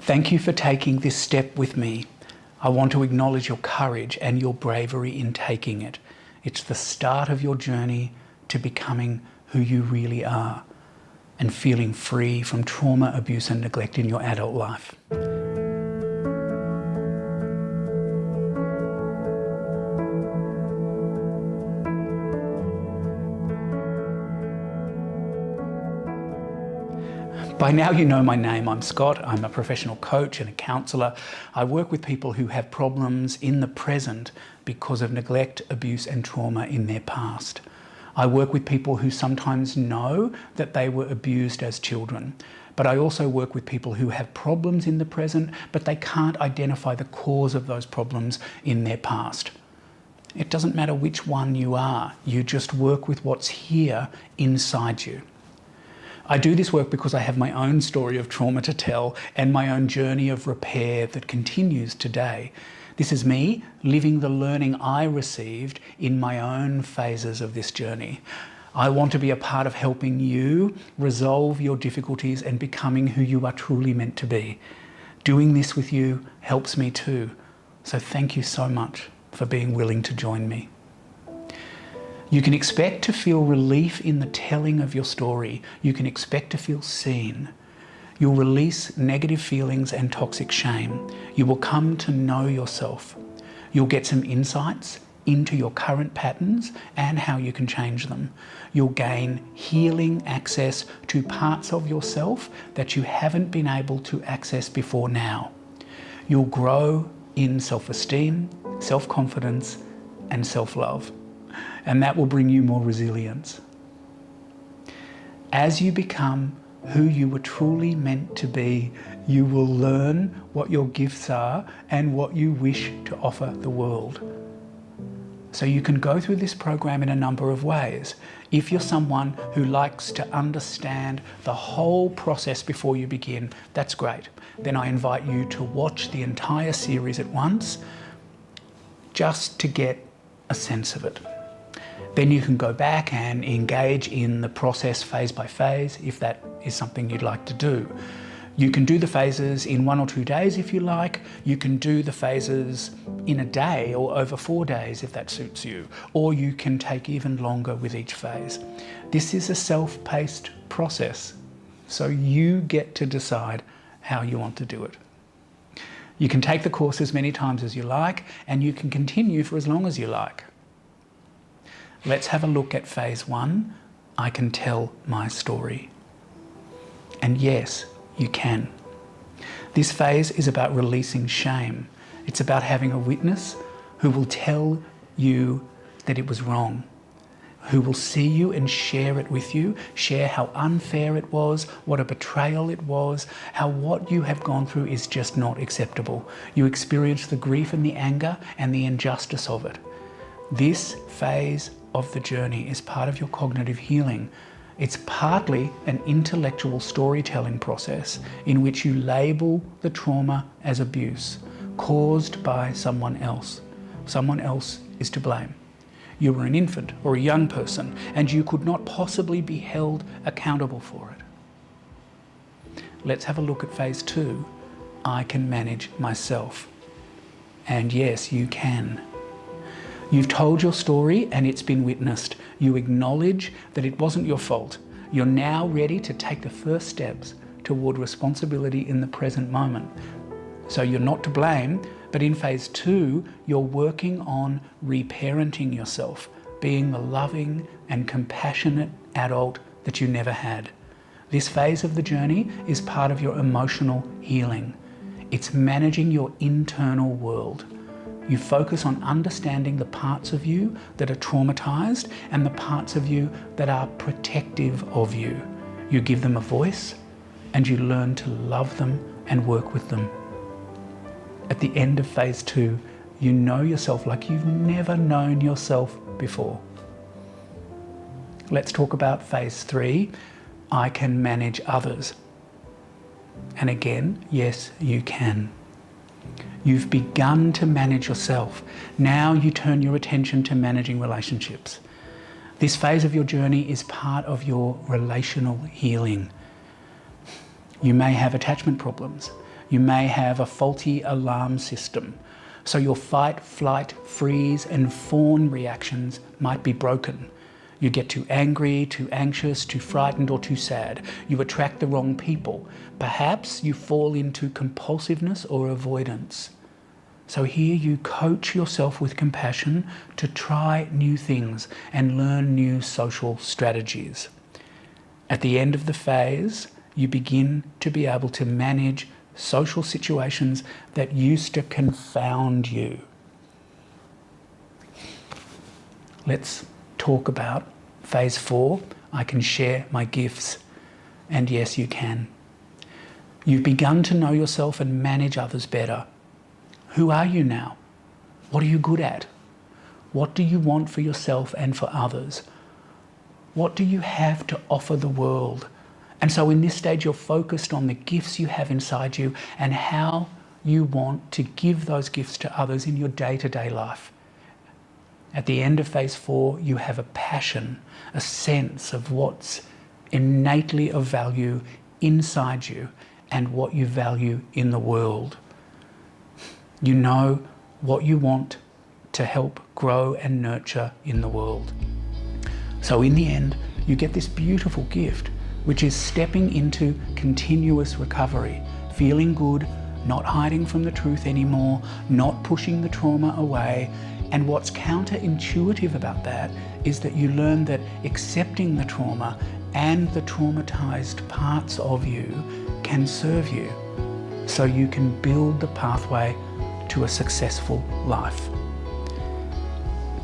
Thank you for taking this step with me. I want to acknowledge your courage and your bravery in taking it. It's the start of your journey to becoming who you really are and feeling free from trauma, abuse and neglect in your adult life. By now you know my name. I'm Scott. I'm a professional coach and a counsellor. I work with people who have problems in the present because of neglect, abuse and trauma in their past. I work with people who sometimes know that they were abused as children, but I also work with people who have problems in the present, but they can't identify the cause of those problems in their past. It doesn't matter which one you are, you just work with what's here inside you. I do this work because I have my own story of trauma to tell and my own journey of repair that continues today. This is me living the learning I received in my own phases of this journey. I want to be a part of helping you resolve your difficulties and becoming who you are truly meant to be. Doing this with you helps me too. So thank you so much for being willing to join me. You can expect to feel relief in the telling of your story. You can expect to feel seen. You'll release negative feelings and toxic shame. You will come to know yourself. You'll get some insights into your current patterns and how you can change them. You'll gain healing access to parts of yourself that you haven't been able to access before now. You'll grow in self-esteem, self-confidence, and self-love. And that will bring you more resilience. As you become who you were truly meant to be, you will learn what your gifts are and what you wish to offer the world. So you can go through this program in a number of ways. If you're someone who likes to understand the whole process before you begin, that's great. Then I invite you to watch the entire series at once, just to get a sense of it. Then you can go back and engage in the process phase by phase, if that is something you'd like to do. You can do the phases in 1 or 2 days if you like. You can do the phases in a day or over 4 days if that suits you. Or you can take even longer with each phase. This is a self-paced process, so you get to decide how you want to do it. You can take the course as many times as you like, and you can continue for as long as you like. Let's have a look at phase 1. I can tell my story. And yes, you can. This phase is about releasing shame. It's about having a witness who will tell you that it was wrong, who will see you and share it with you, share how unfair it was, what a betrayal it was, how what you have gone through is just not acceptable. You experience the grief and the anger and the injustice of it. This phase of the journey is part of your cognitive healing. It's partly an intellectual storytelling process in which you label the trauma as abuse caused by someone else. Someone else is to blame. You were an infant or a young person and you could not possibly be held accountable for it. Let's have a look at phase 2. I can manage myself. And yes, you can. You've told your story and it's been witnessed. You acknowledge that it wasn't your fault. You're now ready to take the first steps toward responsibility in the present moment. So you're not to blame, but in phase 2, you're working on reparenting yourself, being the loving and compassionate adult that you never had. This phase of the journey is part of your emotional healing. It's managing your internal world. You focus on understanding the parts of you that are traumatized and the parts of you that are protective of you. You give them a voice and you learn to love them and work with them. At the end of phase 2, you know yourself like you've never known yourself before. Let's talk about phase 3. I can manage others. And again, yes, you can. You've begun to manage yourself. Now you turn your attention to managing relationships. This phase of your journey is part of your relational healing. You may have attachment problems. You may have a faulty alarm system. So your fight, flight, freeze, and fawn reactions might be broken. You get too angry, too anxious, too frightened, or too sad. You attract the wrong people. Perhaps you fall into compulsiveness or avoidance. So here you coach yourself with compassion to try new things and learn new social strategies. At the end of the phase, you begin to be able to manage social situations that used to confound you. Let's talk about phase 4. I can share my gifts. And yes, you can. You've begun to know yourself and manage others better. Who are you now? What are you good at? What do you want for yourself and for others? What do you have to offer the world? And so in this stage, you're focused on the gifts you have inside you and how you want to give those gifts to others in your day-to-day life. At the end of phase 4, you have a passion, a sense of what's innately of value inside you and what you value in the world. You know what you want to help grow and nurture in the world. So in the end, you get this beautiful gift, which is stepping into continuous recovery, feeling good, not hiding from the truth anymore, not pushing the trauma away. And what's counterintuitive about that is that you learn that accepting the trauma and the traumatized parts of you can serve you, so you can build the pathway to a successful life.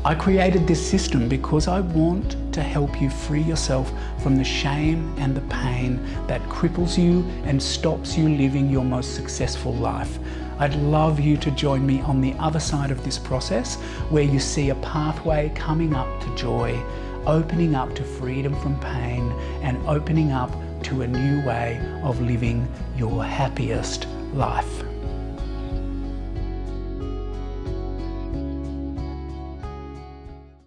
I created this system because I want to help you free yourself from the shame and the pain that cripples you and stops you living your most successful life. I'd love you to join me on the other side of this process, where you see a pathway coming up to joy, opening up to freedom from pain, and opening up to a new way of living your happiest life.